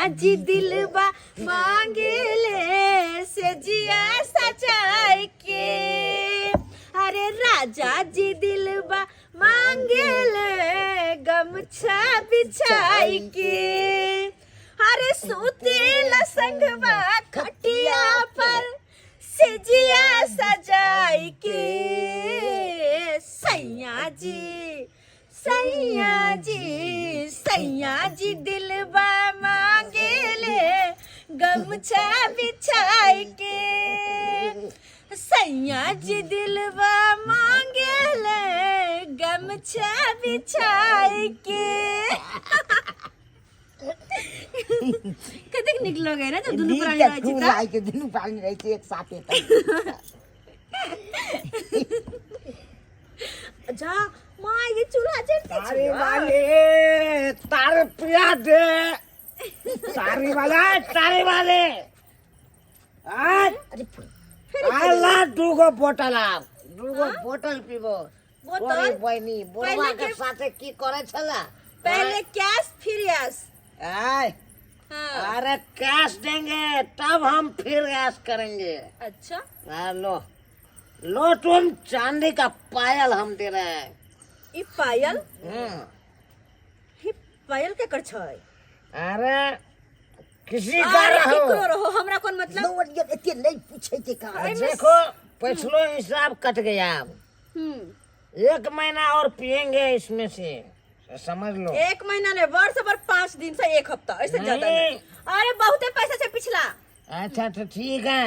जी दिलबा मांगेले से जिया सजाई के। अरे राजा जी दिलबा मांगेले गमछा बिछाई के। अरे सुतेला संगवा खटिया पर से जिया सजाई के। सैया जी सैया जी सैया जी दिलबा मांगेले गमछा बिछाई के। सैया जी दिलबा मांगेले गमछा बिछाई के। कतेक निक लगे ना जब दुनू प्राणी रहै छै त लाइ के दुनू प्राणी रहै छै एक साथे जा माँ ये चूल्हा जलती तारे वाले तारे पिया दे तारे वाले आज आला दुगो बोतल पीबो। बोतल बहनी बोलवा के साथे की करे छला पहले कैश फिर यस। आय हाँ। अरे कैश देंगे तब हम फिर ऐश करेंगे। अच्छा लो तुम चांदी का पायल हम दे रहे हैं। ई पायल हाँ। ई पायल के कर छै? अरे किसी का रहो हमरा कौन मतलब एते नहीं पूछे के का। देखो पिछलो हिसाब कट गया अब 1 महीना और पिएंगे इसमें से समझ लो। 1 महीना ने वर्ष भर 5 दिन से 1 हफ्ता ऐसे ज्यादा नहीं। अरे बहुते पैसा से पिछला। अच्छा तो ठीक है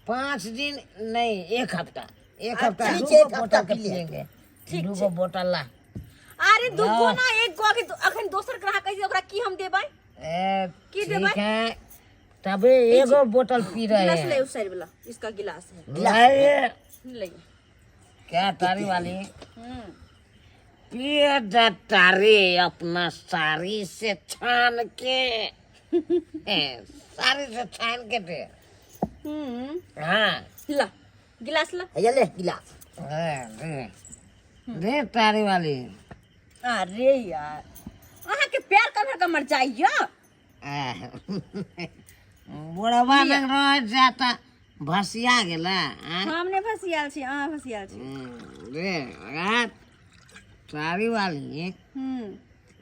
5 दिन नहीं 1 हफ्ता एक बोतल के पिएंगे। दूगो बोतल ला। अरे दूगो ना एक गो के अखन दोसर ग्राहक है ओकरा की हम देबै? की देबै? ठीक है तबे एगो बोतल पी रहे गिलास हैं। ले उस साइड वाला इसका गिलास है लाइए ले। क्या तारी वाली पिए तारी अपना साड़ी से छान के साड़ी से छान के दे। हाँ ला गिलास ला। ये ले गिलास दे तारी वाली। अरे यार अहाँ के प्यार करना का मर जाइए। बुढ़वा लग रहा जाता भसिया गेला। हमने फसियाल छी अहाँ फसियाल छी। रे रात तारी वाली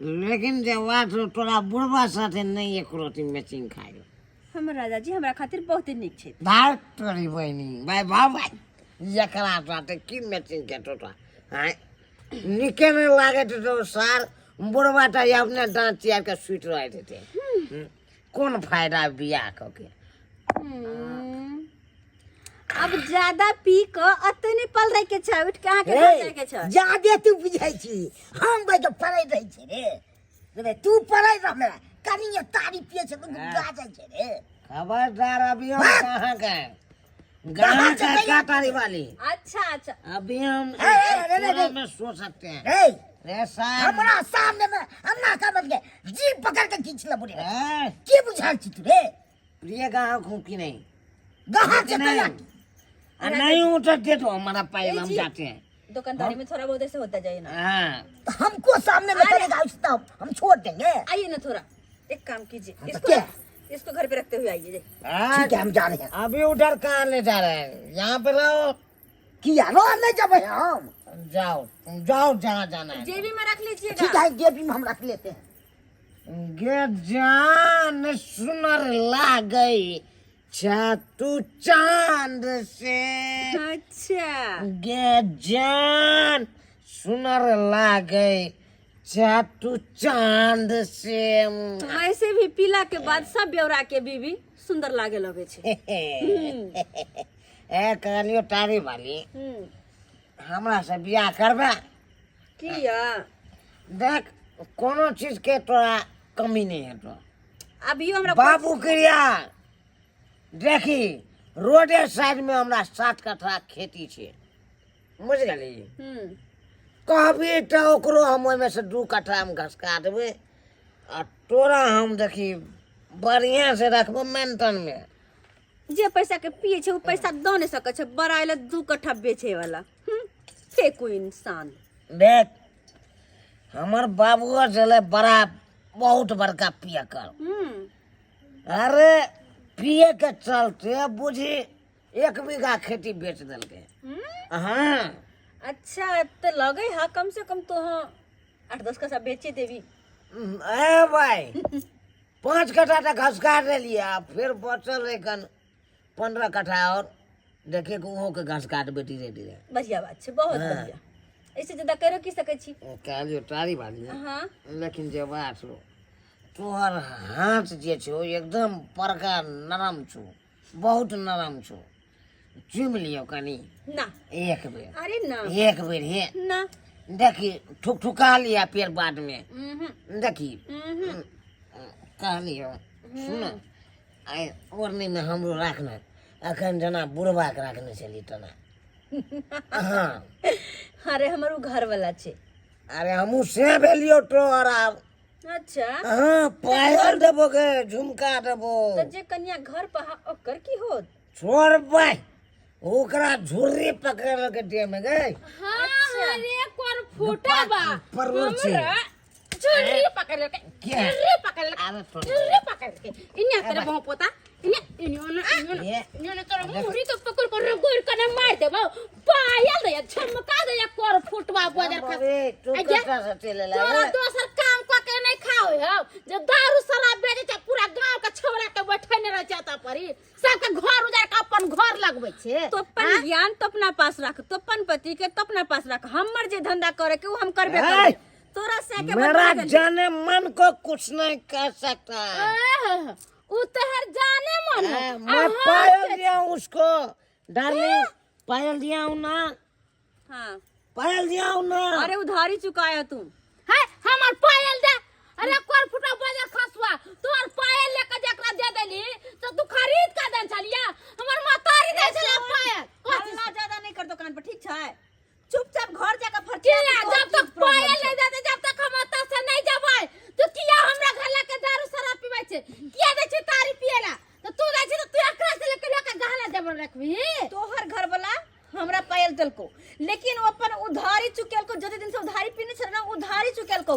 लेकिन जब बात तोरा बुढ़वा साथे नहीं एक रोटी मैचिंग खाए। हमर राजा जी हमरा खातिर बहुत निक छै। भाग तोरी बहनी भाई भाई एकरा साथे की मैचिंग के तोरा हां निके नहीं लागे तो सार बुढ़वा ता अपने दांत चियार के सुत रहे थे। कौन फायदा बियाह क के। अब ज्यादा पी क अतने पल रह के छै उठ के अहाँ के जाय के छै। ज्यादा तू बुझाई छी हम भाई तो पढ़ाई रही छी रे तू पढ़ाई रह मेरा कनी तारी पिए छ तू गा जाय छ रे। खबरदार अभी हम कहां गए गांव का क्या तारी वाली। अच्छा अभी हम में सो सकते हैं। रे हमरा सामने में हमरा का बन गए जीप पकड़ के खींच ले बुढ़े की बुझाल छी तू रे। प्रिय गांव घूम की नहीं गांव से कला नहीं उठते तो हमारा पायल हम जाते हैं। दुकानदारी में थोड़ा बहुत ऐसे होता जाए ना। हाँ हमको सामने में करेगा उसका हम छोड़ देंगे। आइए ना थोड़ा एक काम कीजिए क्या इसको घर पे रखते हुए आइए। ठीक है हम जा रहे हैं। अभी उधर कहाँ ले जा रहे हैं यहाँ पे रहो किया रो नहीं जब हम जाओ जाओ जहाँ जाना है। जेबी में रख लीजिएगा। ठीक है जेबी में हम रख लेते हैं। गे जान सुनर ला गई तू चांद से। अच्छा गे जान सुनर ला गई तू चांद से। वैसे भी पीला के बाद सब ब्यौरा के बीबी सुंदर लागे लगे छे। ए कहलियो तारी वाली हमरा से बियाह करबे किया? देख कोनो चीज के तोरा कमी नहीं है। तो अभी हमरा बाबू क्रिया देखी रोडे साइड में हमरा 7 कट्ठा खेती छे बुझ गेली। कहबी तो ओकरो हम ओहि में से 2 कट्ठा हम घसका देबे आ तोरा हम देखी बढ़िया से रखबो मेंटेन में। जे पैसा के पिए छे वो पैसा द नहीं सके छे बराइले 2 कट्ठा बेचे वाला फेंकू इंसान। देख हमर बाबुआ चले बड़ा बहुत बड़का पिया कर अरे पिए के चलते बुझी 1 बीघा खेती बेच दिलके। हाँ अच्छा तो लगे हा कम से कम तो हाँ 8-10 कट्ठा बेचे देवी। ए भाई 5 कट्ठा तक घसका दे लिया, फिर बचल एक 15 कट्ठा और देखे को के घास काट बेटी रेडी रहे। बढ़िया बात है, बहुत हाँ। बढ़िया। ऐसे ज्यादा करो की सके छी। कालियो टारी बाली है। हाँ लेकिन जे बात हो तोहर हाथ जे छो एकदम परका नरम छो, बहुत नरम छो। चुम लियो कनी ना, एक बेर, अरे ना एक बेर हे ना। देखी ठुकठुका लिया पेड़ बाद में हम्म, देखी हम्म, कह लियो सुन आए ओरनी में हमरो राखना अखन जना बुढ़वा के राखने चली तना। हाँ अरे हमारू घर वाला छे। अरे हमू से भेलियो तो और आब अच्छा हाँ पायल देबो के झुमका देबो। तो जे कन्या घर पहा ओकर की होत? छोड़ भाई ओकरा झुर्री पकड़ के दे में गए। हाँ अरे कोर फूटा बा परवर छे झुर्री पकड़ के क्या? झुर्री पकड़ के अरे थोड़ी झुर्री पकड़ के इन्या तेरे बहु पोता इन्या तोरा मुरी तो पकड़ कर गोर कने मार देबो पायल दे झमका दे कोर फुटवा बजर खा। अरे तू कटा से चले तोरा ला दोसर काम क के नहीं खाओ हो जो दारू शराब बेचे छ पूरा गांव के छोरा के बैठने रह जाता परी सबके घर उजाड़ के अपन घर लगबै छे। तो अपन ज्ञान तो अपना पास रख, तो अपन पति के तो अपना पास रख। हमर जे धंधा करे के वो हम करबे करबे। तोरा से के मेरा जाने मन को कुछ नहीं कर सकता। उ तहर जाने मन हो। मैं पायल दिया हूँ उसको डार्लिंग, पायल दिया हूँ ना, हाँ पायल दिया हूँ ना। अरे उधारी चुकाया तुम। है हमर पायल दे। अरे कोर फुटा बाजार खसवा तोर पायल लेके जकरा दे देली तो तू खरीद का दे छलिया हमर मातारी दे छला पायल। हल्ला ज्यादा नहीं कर दुकान पर, ठीक छै? चुपचाप घर जाकर किया फरतिया। जब तक पायल नहीं देते जब तक हम अता से नहीं जबै तो किया हमरा घर लेके दारू शराब पीबै छे किया दे छे तारी पियला तो तू दे छे तो तू एकरा से लेके लोके गहना जबर रखबी। तोहर घर वाला हमरा पायल दल को, लेकिन वो अपन उधारी चुकेल को, जते दिन से उधारी पीने छे ना उधारी चुकेल को।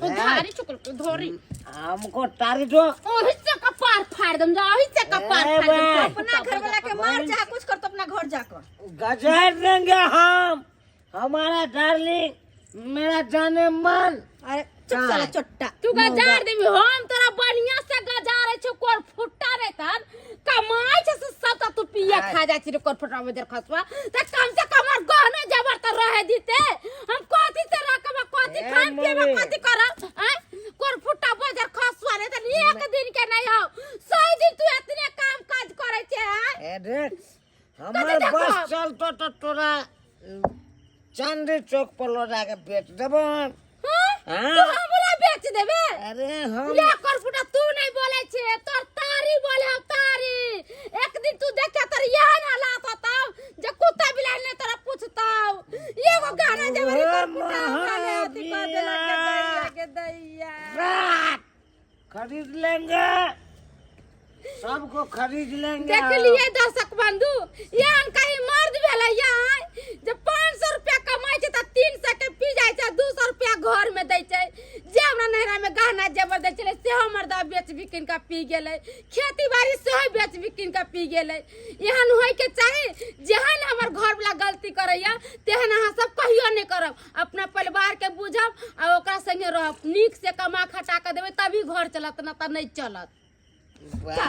उधारी चुकल के धोरी हमको तारी दो। ओहि से कपार फाड़ दम जा ओहि से कपार ए फाड़ दम। बा। अपना घर वाला के मार चाहे कुछ कर तो अपना घर जाकर। गजार देंगे हम, हमारा डार्लिंग, मेरा जाने मन। अरे चुप साला चोट्टा। तू गजार देबी हम तोरा बढ़िया से गजारे छ कोर फुट्टा रे तन कमाई छ से सब तू पिए खा जा छी रे कोर फुट्टा में देर खसवा त कम से कम और गहना जबर त रह दीते हम कथि से रखब कथि खान पिए में कथि करब कोर फुट्टा बजर खसवा रे त एक दिन के नहीं हो 100 दिन तू इतने काम काज करे छे। ए देख हमार बस चलतो तो तोरा चांदी चौक पर लो जाके बेच देबो। तू हमरा बेच देबे। अरे हम ले कोर फुट्टा तू नहीं बोले छे तोर तारी बोले तारी एक दिन तू देखे तर यहां ना लात होता जे कुत्ता बिलाई ने तोरा पूछता एगो गाना जबरी कोर फुट्टा गाने अति कर देला के दैया रात खरीद लेंगे, सबको खरीद लेंगे। देख लिए दर्शक बंधु यान कहीं मर्द भेले यहाँ जब 500 रुपया कमाई छे त 300 के पी जाय छे 200 रुपया घर में दै छे जे हमरा नहरा में गहना जेवर दै छले से हमर दा बेच बिकिन का पी गेलै खेती बाड़ी से बेच बिकिन का पी गेलै। एहन होय के चाही जेहन हमर घर वाला गलती करैया तेहन अहाँ सब कहियो नहीं करब। अपना परिवार के बुझब आ ओकरा संगे रहब नीक से कमा खटा के देबै तभी घर चलत ना त नहीं चलत।